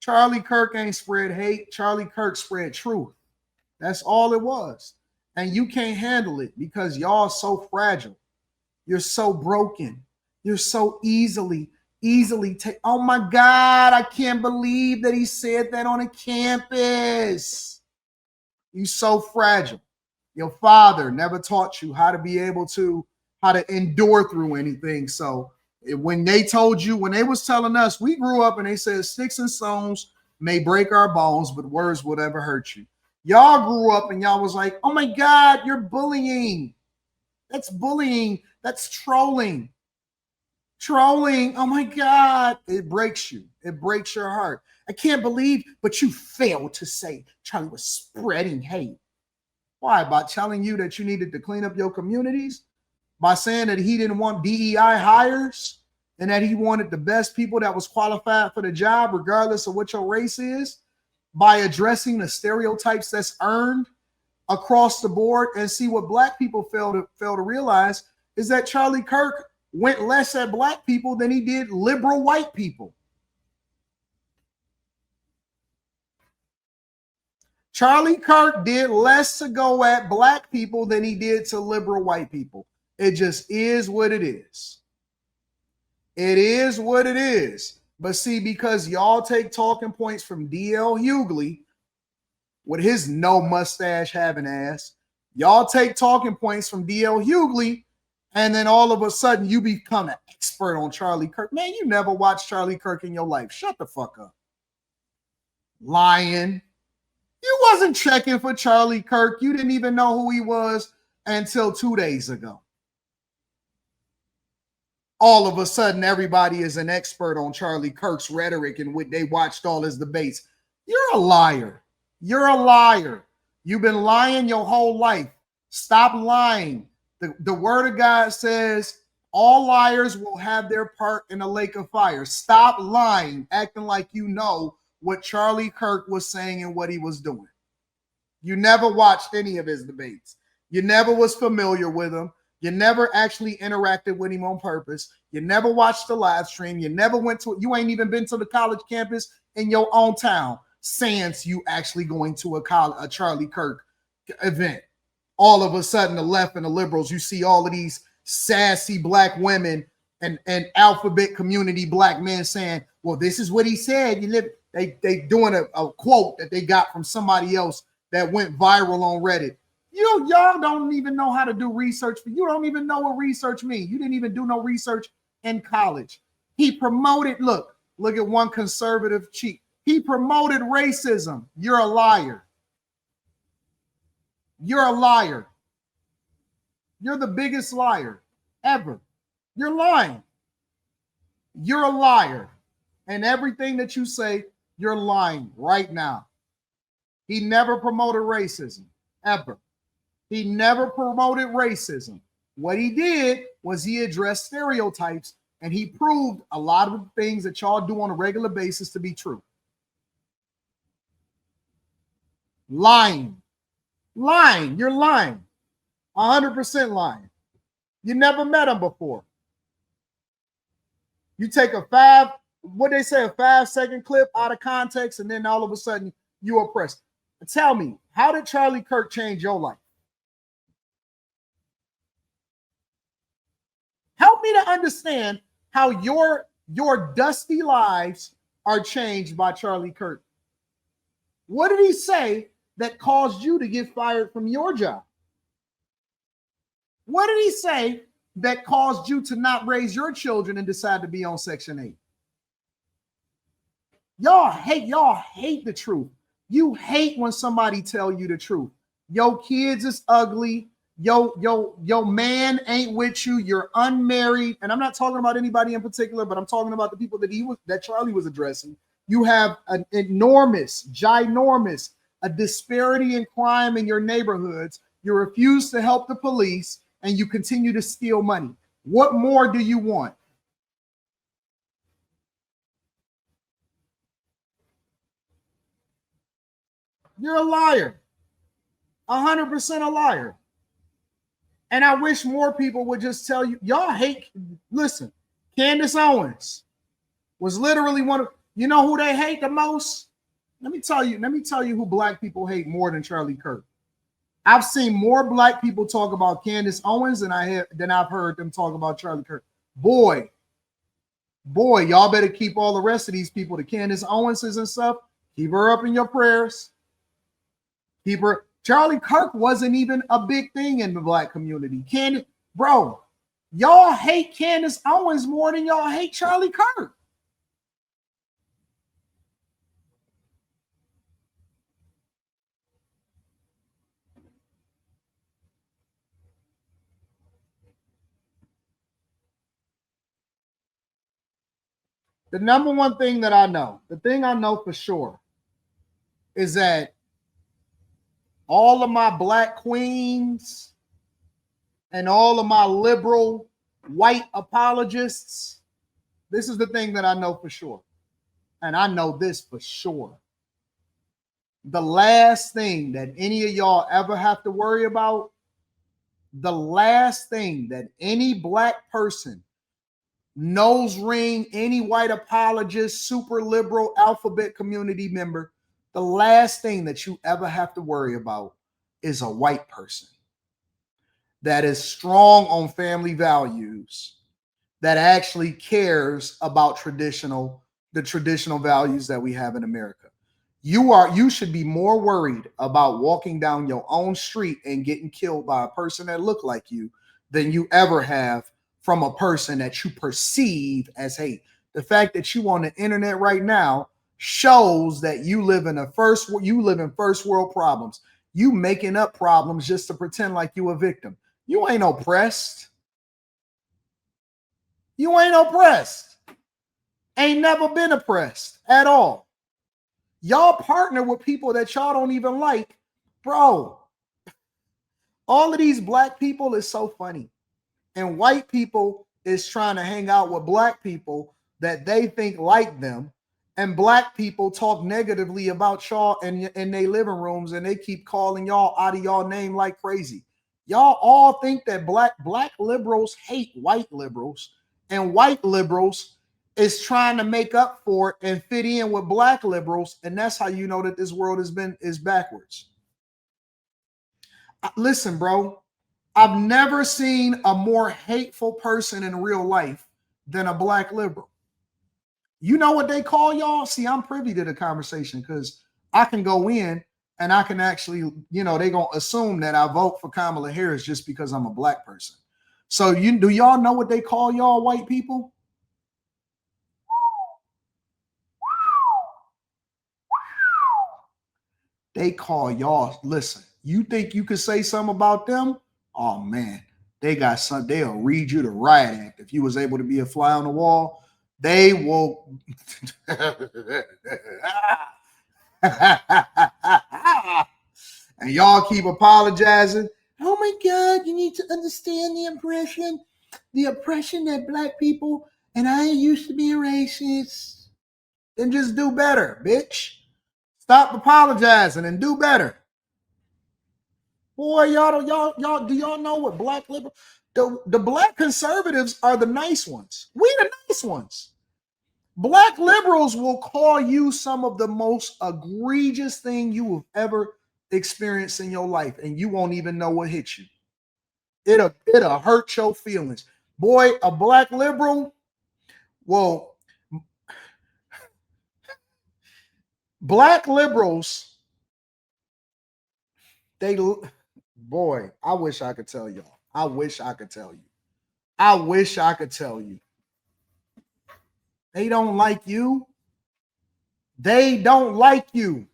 Charlie Kirk ain't spread hate. Charlie Kirk spread truth. That's all it was. And you can't handle it because y'all so fragile. You're so broken. You're so easily take. Oh my God, I can't believe that he said that on a campus. You so fragile. Your father never taught you how to be able to, how to endure through anything. So when they told you, when they was telling us, we grew up and they said sticks and stones may break our bones, but words will never hurt you. Y'all grew up and y'all was like, oh my God, you're bullying. That's bullying. That's trolling. Trolling. Oh my God. It breaks you. It breaks your heart. I can't believe, but you failed to say Charlie was spreading hate. Why? By telling you that you needed to clean up your communities? By saying that he didn't want DEI hires and that he wanted the best people that was qualified for the job, regardless of what your race is? By addressing the stereotypes that's earned across the board? And see, what black people fail to realize is that Charlie Kirk went less at black people than he did liberal white people. Charlie Kirk did less to go at black people than he did to liberal white people. It just is what it is. It is what it is. But see, because y'all take talking points from D.L. Hughley with his no mustache having ass, y'all take talking points from D.L. Hughley, and then all of a sudden you become an expert on Charlie Kirk. Man, you never watched Charlie Kirk in your life. Shut the fuck up. Lying. You wasn't checking for Charlie Kirk. You didn't even know who he was until 2 days ago. All of a sudden, everybody is an expert on Charlie Kirk's rhetoric and what they watched all his debates. You're a liar. You're a liar. You've been lying your whole life. Stop lying. The word of God says all liars will have their part in a lake of fire. Stop lying, acting like you know what Charlie Kirk was saying and what he was doing. You never watched any of his debates. You never was familiar with him. You never actually interacted with him on purpose. You never watched the live stream. You never went to it. You ain't even been to the college campus in your own town since you actually going to a Charlie Kirk event. All of a sudden, the left and the liberals, you see all of these sassy black women and alphabet community black men saying, well, this is what he said. They doing a quote that they got from somebody else that went viral on Reddit. Y'all don't even know how to do research. You don't even know what research means. You didn't even do no research in college. He promoted, look at one conservative cheat. He promoted racism. You're a liar. You're a liar. You're the biggest liar ever. You're lying. You're a liar. And everything that you say, you're lying right now. He never promoted racism, ever. He never promoted racism. What he did was he addressed stereotypes, and he proved a lot of the things that y'all do on a regular basis to be true. Lying. Lying. You're lying. 100% lying. You never met him before. You take a 5-second clip out of context, and then all of a sudden you are pressed. Tell me, how did Charlie Kirk change your life? Help me to understand how your dusty lives are changed by Charlie Kirk. What did he say that caused you to get fired from your job? What did he say that caused you to not raise your children and decide to be on Section 8? Y'all hate the truth. You hate when somebody tell you the truth. Your kids is ugly. Your man ain't with you. You're unmarried. And I'm not talking about anybody in particular, but I'm talking about the people that Charlie was addressing. You have an ginormous, a disparity in crime in your neighborhoods. You refuse to help the police, and you continue to steal money. What more do you want? You're a liar. 100% a liar. And I wish more people would just tell you, y'all hate, listen, Candace Owens was literally one of, You know who they hate the most? Let me tell you who black people hate more than Charlie Kirk. I've seen more black people talk about Candace Owens than I've heard them talk about Charlie Kirk. Boy, y'all better keep all the rest of these people, the Candace Owenses and stuff, keep her up in your prayers. Keep her. Charlie Kirk wasn't even a big thing in the black community. Bro, y'all hate Candace Owens more than y'all hate Charlie Kirk. The number one thing that I know, the thing I know for sure, is that all of my black queens and all of my liberal white apologists, this is the thing that I know for sure. And I know this for sure. The last thing that any of y'all ever have to worry about, the last thing that any black person, nose ring, any white apologist, super liberal alphabet community member, the last thing that you ever have to worry about is a white person that is strong on family values, that actually cares about the traditional values that we have in America. You should be more worried about walking down your own street and getting killed by a person that look like you than you ever have from a person that you perceive as hate. The fact that you on the internet right now shows that you live in first world problems. You making up problems just to pretend like you a victim. You ain't oppressed. You ain't oppressed. Ain't never been oppressed at all. Y'all partner with people that y'all don't even like. Bro, all of these black people is so funny. And white people is trying to hang out with black people that they think like them. And black people talk negatively about y'all in their living rooms, and they keep calling y'all out of y'all name like crazy. Y'all all think that black liberals hate white liberals, and white liberals is trying to make up for it and fit in with black liberals. And that's how you know that this world is backwards. Listen, bro. I've never seen a more hateful person in real life than a black liberal. You know what they call y'all? See, I'm privy to the conversation because I can go in and I can actually, they're going to assume that I vote for Kamala Harris just because I'm a black person. So do y'all know what they call y'all white people? They call y'all, listen, you think you could say something about them? Oh man, they got some, they'll read you the riot act. If you was able to be a fly on the wall, they will. And y'all keep apologizing. Oh my God, you need to understand the oppression that black people, and I used to be a racist. Then just do better, bitch. Stop apologizing and do better. Boy, do y'all know what black liberal? The black conservatives are the nice ones. We the nice ones. Black liberals will call you some of the most egregious thing you have ever experienced in your life, and you won't even know what hit you. It'll hurt your feelings. Boy, a black liberal, well, black liberals, boy, I wish I could tell y'all. I wish I could tell you. I wish I could tell you. They don't like you. They don't like you.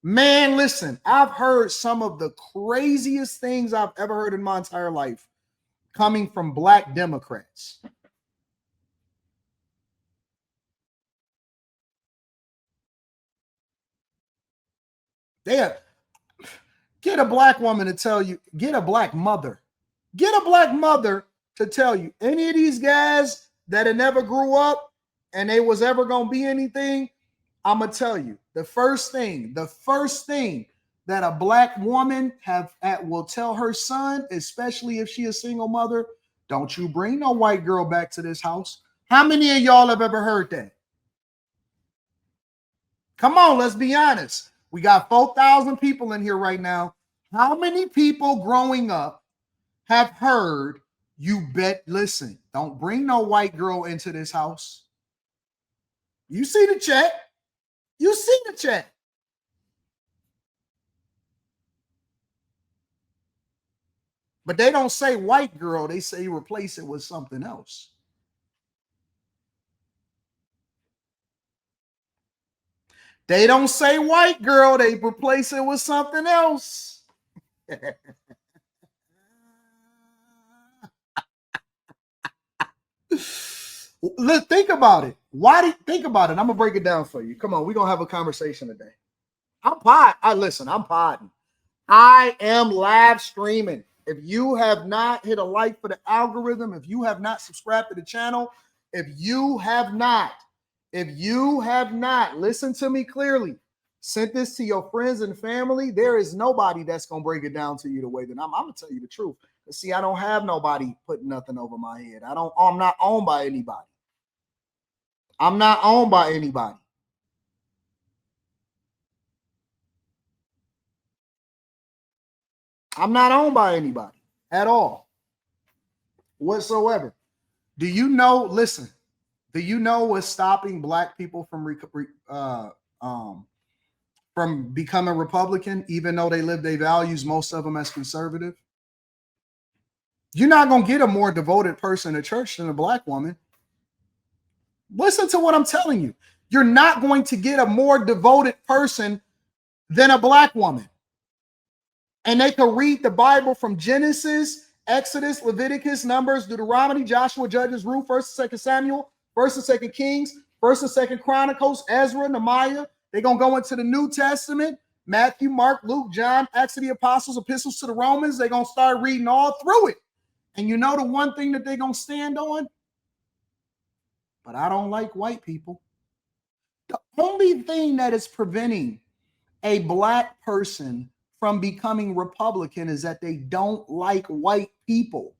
Man, listen, I've heard some of the craziest things I've ever heard in my entire life coming from black Democrats. Get a black woman to tell you, get a black mother to tell you, any of these guys that had never grew up and they was ever going to be anything, I'm going to tell you, the first thing that a black woman will tell her son, especially if she a single mother, don't you bring no white girl back to this house. How many of y'all have ever heard that? Come on, let's be honest. We got 4,000 people in here right now. How many people growing up have heard, you bet, listen, don't bring no white girl into this house? You see the chat. You see the chat. But they don't say white girl. They say replace it with something else. They don't say white girl. They replace it with something else. Let's think about it. Why do you think about it? I'm gonna break it down for you. Come on, we're gonna have a conversation today. I'm podding. I am live streaming. If you have not hit a like for the algorithm, if you have not subscribed to the channel, if you have not, listen to me clearly, sent this to your friends and family, there is nobody that's gonna break it down to you the way that I'm gonna tell you the truth. See, I don't have nobody putting nothing over my head. I'm not owned by anybody. I'm not owned by anybody. I'm not owned by anybody at all whatsoever. Do you know, listen, do you know what's stopping black people from becoming Republican, even though they live their values, most of them as conservative? You're not going to get a more devoted person to church than a black woman. Listen to what I'm telling you. You're not going to get a more devoted person than a black woman. And they can read the Bible from Genesis, Exodus, Leviticus, Numbers, Deuteronomy, Joshua, Judges, Ruth, 1st and 2nd Samuel, 1st and 2nd Kings, 1st and 2nd Chronicles, Ezra, Nehemiah. They're going to go into the New Testament, Matthew, Mark, Luke, John, Acts of the Apostles, Epistles to the Romans. They're going to start reading all through it. And you know the one thing that they're going to stand on? But I don't like white people. The only thing that is preventing a black person from becoming Republican is that they don't like white people.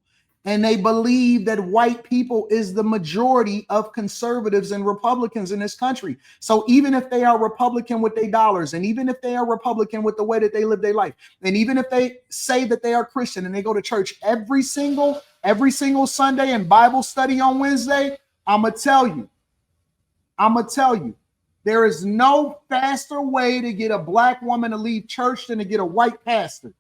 And they believe that white people is the majority of conservatives and Republicans in this country. So even if they are Republican with their dollars, and even if they are Republican with the way that they live their life, and even if they say that they are Christian and they go to church every single Sunday and Bible study on Wednesday, I'm going to tell you, there is no faster way to get a black woman to leave church than to get a white pastor.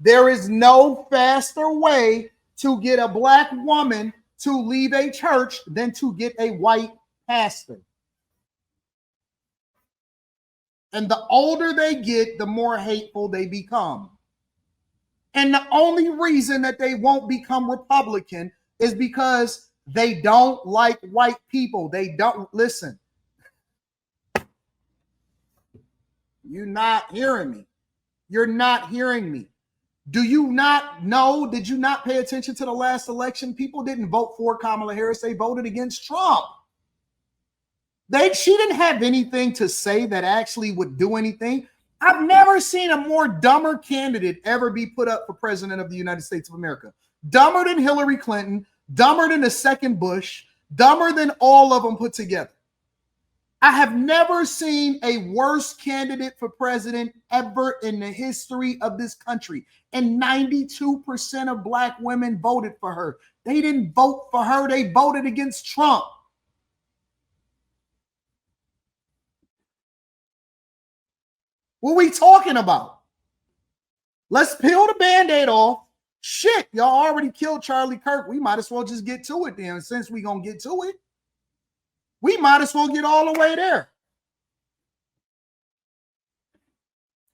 There is no faster way to get a black woman to leave a church than to get a white pastor. And the older they get, the more hateful they become. And the only reason that they won't become Republican is because they don't like white people. They don't listen. You're not hearing me. You're not hearing me. Do you not know? Did you not pay attention to the last election? People didn't vote for Kamala Harris. They voted against Trump. She didn't have anything to say that actually would do anything. I've never seen a more dumber candidate ever be put up for president of the United States of America. Dumber than Hillary Clinton, dumber than the second Bush, dumber than all of them put together. I have never seen a worse candidate for president ever in the history of this country. And 92% of black women voted for her. They didn't vote for her. They voted against Trump. What are we talking about? Let's peel the Band-Aid off. Shit, y'all already killed Charlie Kirk. We might as well just get to it then. Since we're going to get to it, we might as well get all the way there.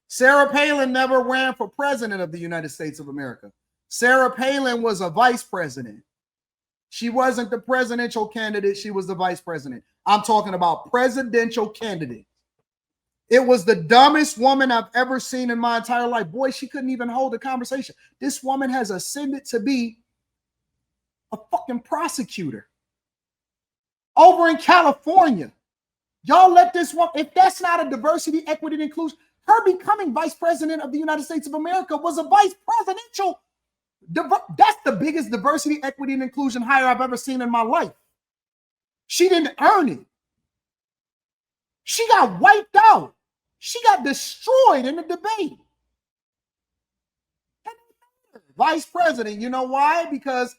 Sarah Palin never ran for president of the United States of America. Sarah Palin was a vice president. She wasn't the presidential candidate. She was the vice president. I'm talking about presidential candidate. It was the dumbest woman I've ever seen in my entire life. Boy, she couldn't even hold a conversation. This woman has ascended to be a fucking prosecutor over in California. Y'all let this one, if that's not a diversity, equity, and inclusion, her becoming vice president of the United States of America was a vice presidential. That's the biggest diversity, equity, and inclusion hire I've ever seen in my life. She didn't earn it. She got wiped out. She got destroyed in the debate. Vice president, you know why? Because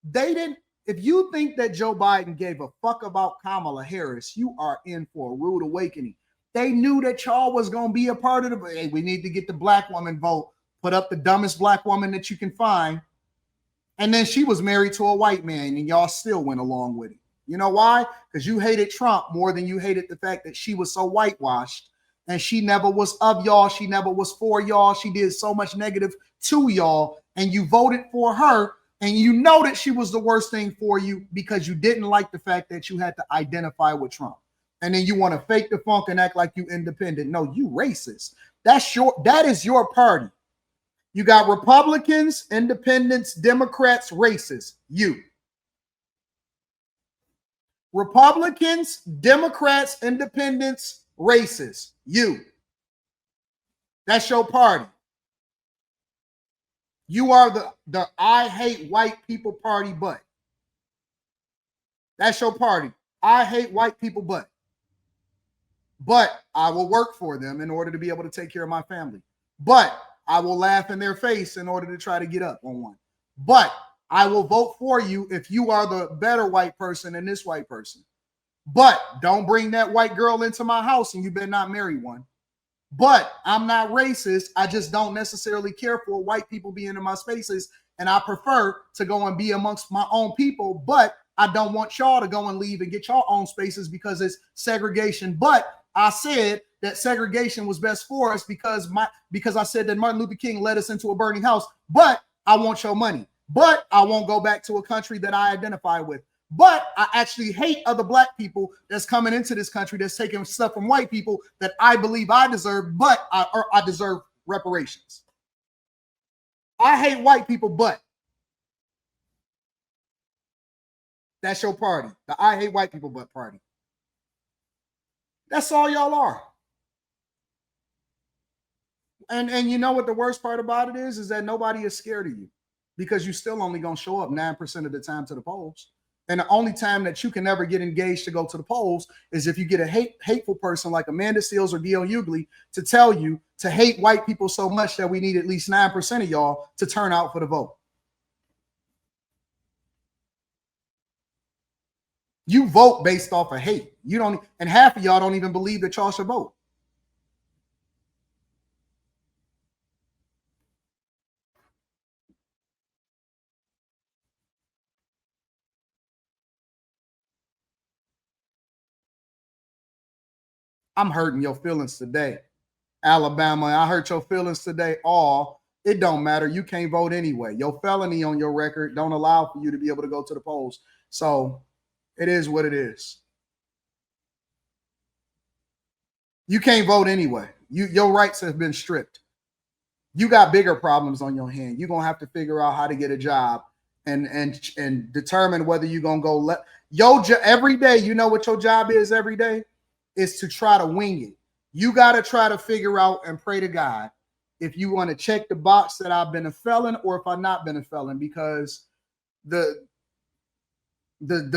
they didn't. If you think that Joe Biden gave a fuck about Kamala Harris, you are in for a rude awakening. They knew that y'all was going to be a part of the, hey, we need to get the black woman vote, put up the dumbest black woman that you can find. And then she was married to a white man and y'all still went along with it. You know why? Because you hated Trump more than you hated the fact that she was so whitewashed and she never was of y'all. She never was for y'all. She did so much negative to y'all and you voted for her. And you know that she was the worst thing for you because you didn't like the fact that you had to identify with Trump. And then you want to fake the funk and act like you independent. No, you racist. That is your party. You got Republicans, independents, Democrats, racists. You. Republicans, Democrats, independents, racists. You. That's your party. You are the I hate white people party, but that's your party. I hate white people, but I will work for them in order to be able to take care of my family. But I will laugh in their face in order to try to get up on one. But I will vote for you if you are the better white person than this white person. But don't bring that white girl into my house and you better not marry one. But I'm not racist. I just don't necessarily care for white people being in my spaces. And I prefer to go and be amongst my own people. But I don't want y'all to go and leave and get your own spaces because it's segregation. But I said that segregation was best for us because I said that Martin Luther King led us into a burning house. But I want your money. But I won't go back to a country that I identify with. But I actually hate other black people that's coming into this country that's taking stuff from white people that I believe I deserve, but I deserve reparations. I hate white people, but that's your party. The I hate white people, but party. That's all y'all are. And you know what the worst part about it is that nobody is scared of you because you still only going to show up 9% of the time to the polls. And the only time that you can ever get engaged to go to the polls is if you get a hateful person like Amanda Seals or D.L. Hughley to tell you to hate white people so much that we need at least 9% of y'all to turn out for the vote. You vote based off of hate. You don't, and half of y'all don't even believe that y'all should vote. I'm hurting your feelings today. Alabama, I hurt your feelings today. It don't matter. You can't vote anyway. Your felony on your record don't allow for you to be able to go to the polls. So it is what it is. You can't vote anyway. Your rights have been stripped. You got bigger problems on your hand. You're gonna have to figure out how to get a job and determine whether you're gonna go every day. You know what your job is every day? Is to try to wing it. You got to try to figure out and pray to God if you want to check the box that I've been a felon or if I've not been a felon, because the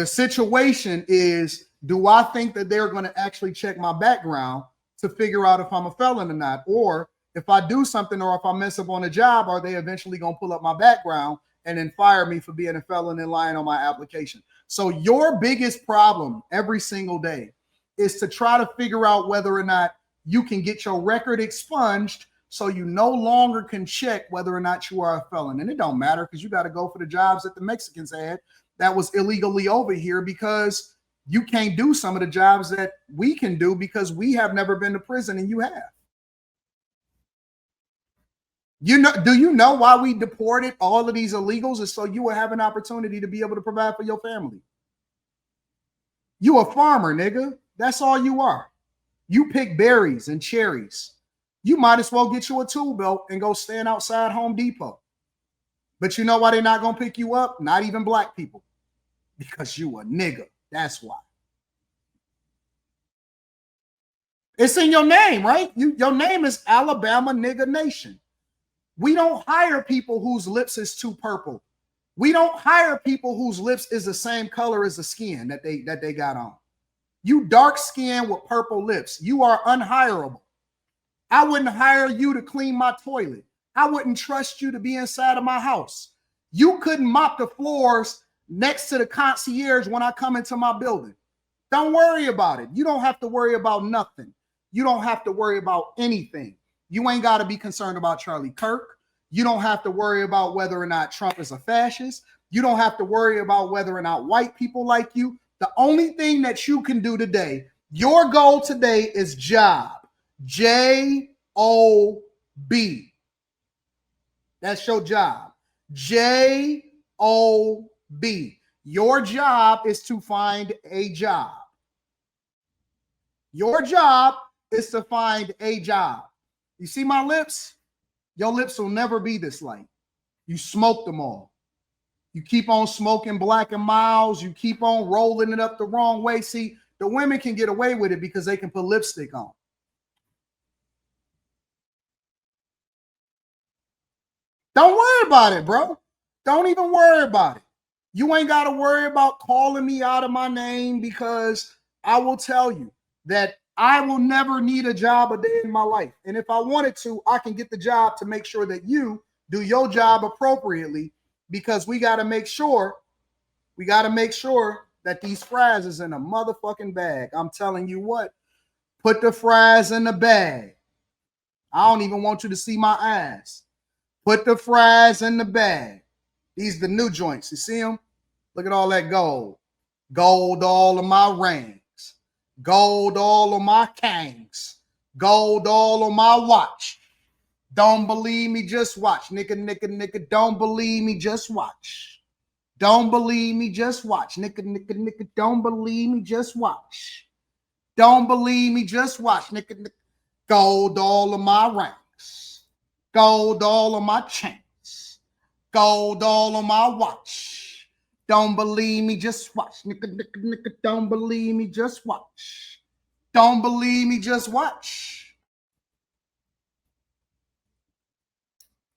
situation is, do I think that they're going to actually check my background to figure out if I'm a felon or not? Or if I do something or if I mess up on a job, are they eventually going to pull up my background and then fire me for being a felon and lying on my application? So your biggest problem every single day is to try to figure out whether or not you can get your record expunged so you no longer can check whether or not you are a felon. And it don't matter because you got to go for the jobs that the Mexicans had that was illegally over here because you can't do some of the jobs that we can do because we have never been to prison and you have. Do you know why we deported all of these illegals? Is so you will have an opportunity to be able to provide for your family. You a farmer, nigga. That's all you are. You pick berries and cherries. You might as well get you a tool belt and go stand outside Home Depot. But you know why they're not going to pick you up? Not even black people. Because you a nigga. That's why. It's in your name, right? Your name is Alabama Nigga Nation. We don't hire people whose lips is too purple. We don't hire people whose lips is the same color as the skin that they got on. You dark skin with purple lips. You are unhireable. I wouldn't hire you to clean my toilet. I wouldn't trust you to be inside of my house. You couldn't mop the floors next to the concierge when I come into my building. Don't worry about it. You don't have to worry about nothing. You don't have to worry about anything. You ain't got to be concerned about Charlie Kirk. You don't have to worry about whether or not Trump is a fascist. You don't have to worry about whether or not white people like you. The only thing that you can do today, your goal today is job. J-O-B. That's your job. J-O-B. Your job is to find a job. Your job is to find a job. You see my lips? Your lips will never be this light. You smoked them all. You keep on smoking Black and Milds. You keep on rolling it up the wrong way. See, the women can get away with it because they can put lipstick on. Don't worry about it, bro. Don't even worry about it. You ain't got to worry about calling me out of my name, because I will tell you that I will never need a job a day in my life. And if I wanted to, I can get the job to make sure that you do your job appropriately, because we got to make sure that these fries is in a motherfucking bag. I'm telling you what, put the fries in the bag. I don't even want you to see my eyes. Put the fries in the bag. These are the new joints. You see them? Look at all that gold. Gold all of my rings. Gold all of my kangs. Gold all of my watch. Don't believe me, just watch. Nigga, don't believe me, just watch. Don't believe me, just watch. Nigga, don't believe me, just watch. Don't believe me, just watch. Nigga. Gold all of my rings. Gold all of my chains. Gold all of my watch. Don't believe me, just watch. Nigga, don't believe me, just watch. Don't believe me, just watch.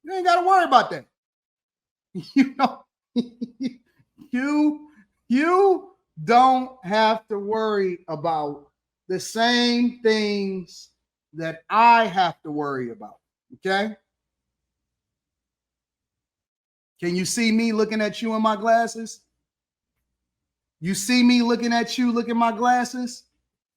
You ain't got to worry about that. You know, you don't have to worry about the same things that I have to worry about. Okay? Can you see me looking at you in my glasses? You see me looking at you, look at my glasses?